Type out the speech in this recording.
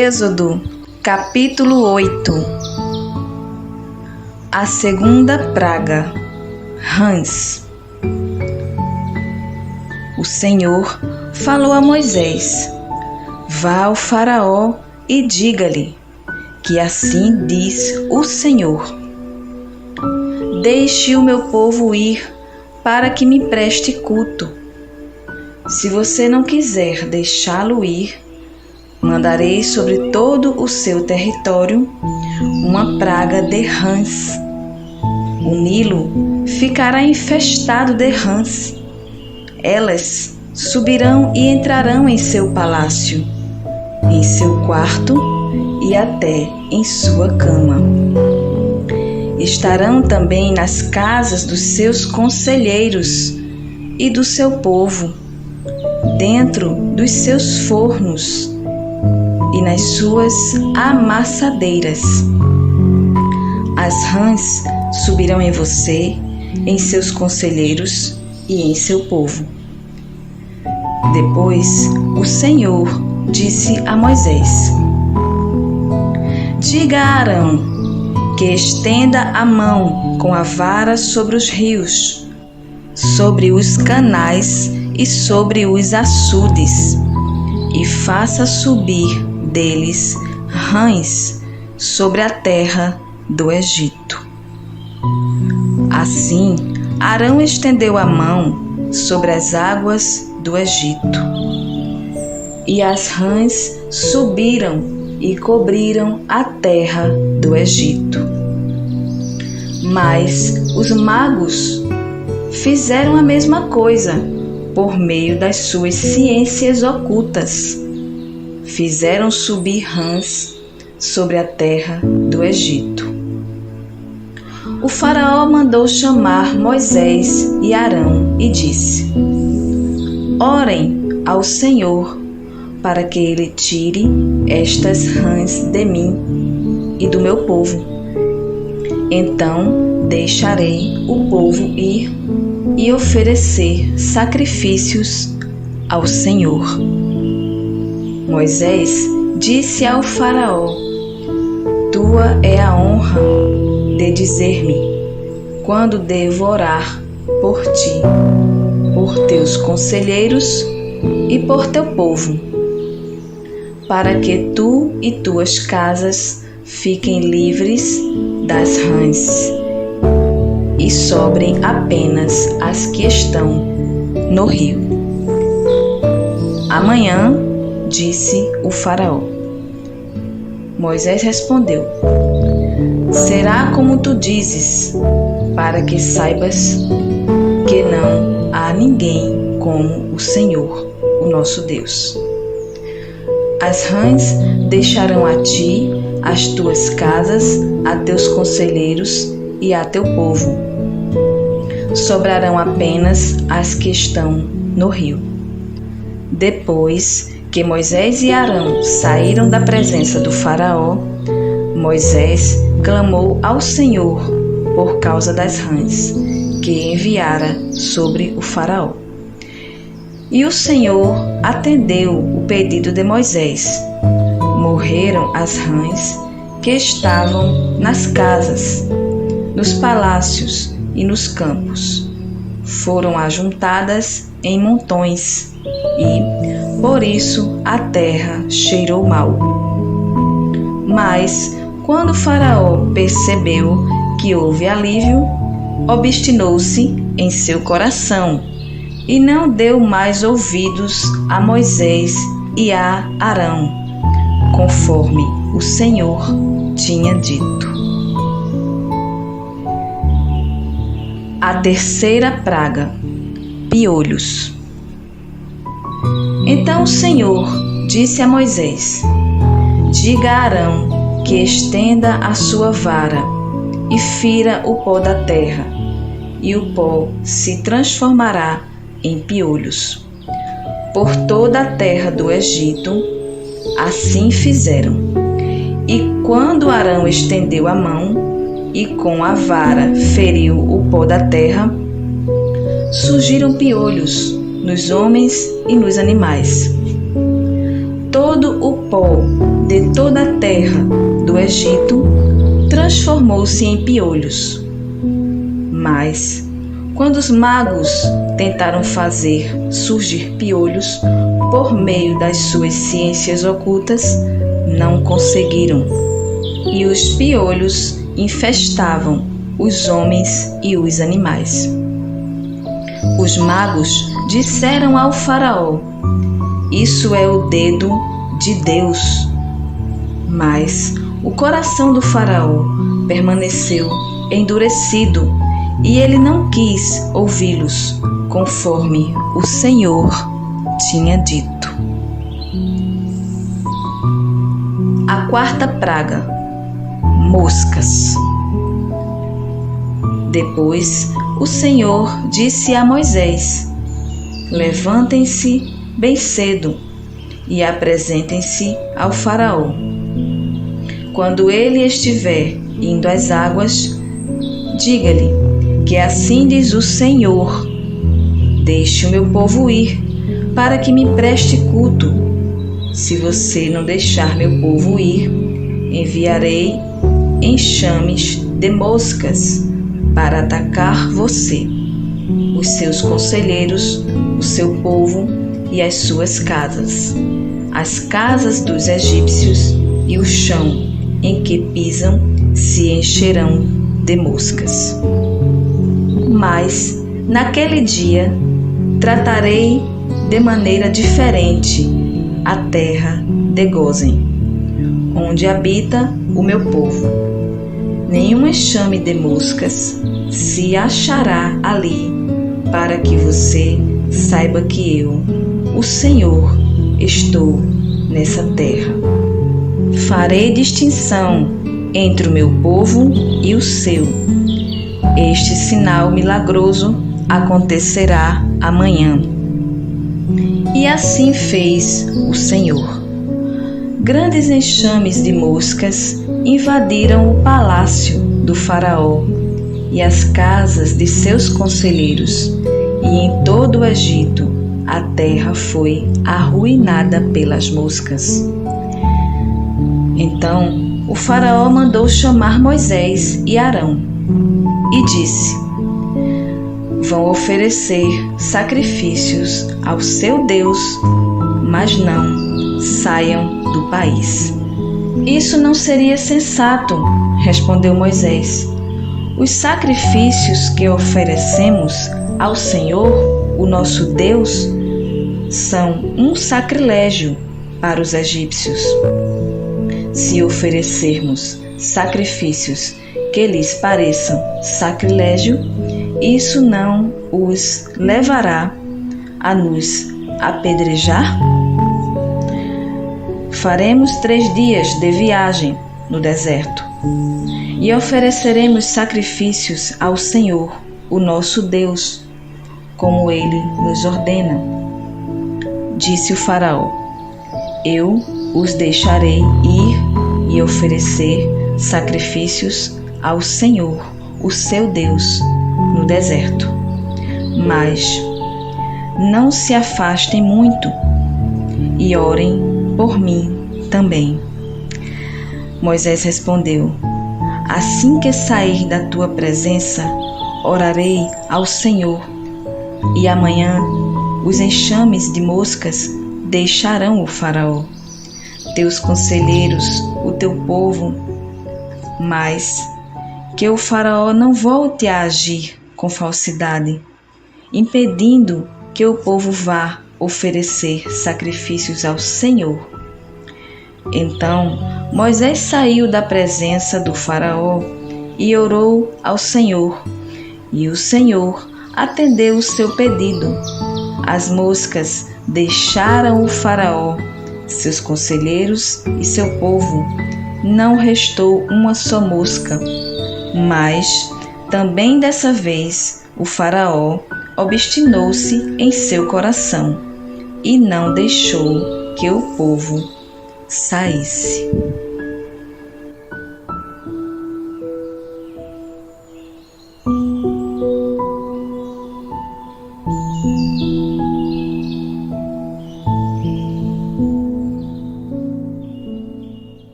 Êxodo, capítulo 8. A segunda praga, rãs. O Senhor falou a Moisés: vá ao Faraó e diga-lhe que assim diz o Senhor: deixe o meu povo ir para que me preste culto. Se você não quiser deixá-lo ir, mandarei sobre todo o seu território uma praga de rãs. O Nilo ficará infestado de rãs. Elas subirão e entrarão em seu palácio, em seu quarto e até em sua cama. Estarão também nas casas dos seus conselheiros e do seu povo, dentro dos seus fornos e nas suas amassadeiras. As rãs subirão em você, em seus conselheiros e em seu povo. Depois o Senhor disse a Moisés: diga a Arão que estenda a mão com a vara sobre os rios, sobre os canais e sobre os açudes, e faça subir deles rãs sobre a terra do Egito. Assim, Arão estendeu a mão sobre as águas do Egito, e as rãs subiram e cobriram a terra do Egito. Mas os magos fizeram a mesma coisa por meio das suas ciências ocultas. Fizeram subir rãs sobre a terra do Egito. O faraó mandou chamar Moisés e Arão e disse: orem ao Senhor para que ele tire estas rãs de mim e do meu povo. Então deixarei o povo ir e oferecer sacrifícios ao Senhor. Moisés disse ao faraó: tua é a honra de dizer-me quando devo orar por ti, por teus conselheiros e por teu povo, para que tu e tuas casas fiquem livres das rãs e sobrem apenas as que estão no rio. Amanhã, disse o faraó. Moisés respondeu: será como tu dizes, para que saibas que não há ninguém como o Senhor, o nosso Deus. As rãs deixarão a ti, as tuas casas, a teus conselheiros e a teu povo. Sobrarão apenas as que estão no rio. Depois que Moisés e Arão saíram da presença do faraó, Moisés clamou ao Senhor por causa das rãs que enviara sobre o faraó. E o Senhor atendeu o pedido de Moisés. Morreram as rãs que estavam nas casas, nos palácios e nos campos. Foram ajuntadas em montões e, por isso, a terra cheirou mal. Mas, quando o faraó percebeu que houve alívio, obstinou-se em seu coração e não deu mais ouvidos a Moisés e a Arão, conforme o Senhor tinha dito. A terceira praga, piolhos. Então o Senhor disse a Moisés: diga a Arão que estenda a sua vara e fira o pó da terra, e o pó se transformará em piolhos. Por toda a terra do Egito, assim fizeram. E quando Arão estendeu a mão e com a vara feriu o pó da terra, surgiram piolhos nos homens e nos animais. Todo o pó de terra do Egito transformou-se em piolhos. Mas, quando os magos tentaram fazer surgir piolhos por meio das suas ciências ocultas, não conseguiram. E os piolhos infestavam os homens e os animais. Os magos disseram ao faraó: "Isso é o dedo de Deus." Mas o coração do faraó permaneceu endurecido e ele não quis ouvi-los, conforme o Senhor tinha dito. A quarta praga: moscas. Depois o Senhor disse a Moisés: "Levantem-se bem cedo e apresentem-se ao faraó. Quando ele estiver indo às águas, diga-lhe que assim diz o Senhor: deixe o meu povo ir, para que me preste culto. Se você não deixar meu povo ir, enviarei enxames de moscas para atacar você, os seus conselheiros, o seu povo e as suas casas, as casas dos egípcios e o chão em que pisam se encherão de moscas. Mas naquele dia tratarei de maneira diferente a terra de Gósen, onde habita o meu povo. Nenhum enxame de moscas se achará ali, para que você saiba que eu, o Senhor, estou nessa terra. Farei distinção entre o meu povo e o seu. Este sinal milagroso acontecerá amanhã." E assim fez o Senhor. Grandes enxames de moscas invadiram o palácio do faraó e as casas de seus conselheiros, e em todo o Egito a terra foi arruinada pelas moscas. Então o faraó mandou chamar Moisés e Arão e disse: "Vão oferecer sacrifícios ao seu Deus, mas não saiam do país." "Isso não seria sensato", respondeu Moisés. "Os sacrifícios que oferecemos ao Senhor, o nosso Deus, são um sacrilégio para os egípcios. Se oferecermos sacrifícios que lhes pareçam sacrilégio, isso não os levará a nos apedrejar? Faremos 3 dias de viagem no deserto e ofereceremos sacrifícios ao Senhor, o nosso Deus, como Ele nos ordena." Disse o faraó: "Eu os deixarei ir e oferecer sacrifícios ao Senhor, o seu Deus, no deserto. Mas não se afastem muito e orem por mim também." Moisés respondeu: "Assim que sair da tua presença, orarei ao Senhor, e amanhã os enxames de moscas deixarão o faraó, teus conselheiros, o teu povo, mas que o faraó não volte a agir com falsidade, impedindo que o povo vá oferecer sacrifícios ao Senhor." Então Moisés saiu da presença do faraó e orou ao Senhor, e o Senhor atendeu o seu pedido. As moscas deixaram o faraó, seus conselheiros e seu povo. Não restou uma só mosca. Mas também dessa vez o faraó obstinou-se em seu coração e não deixou que o povo saísse.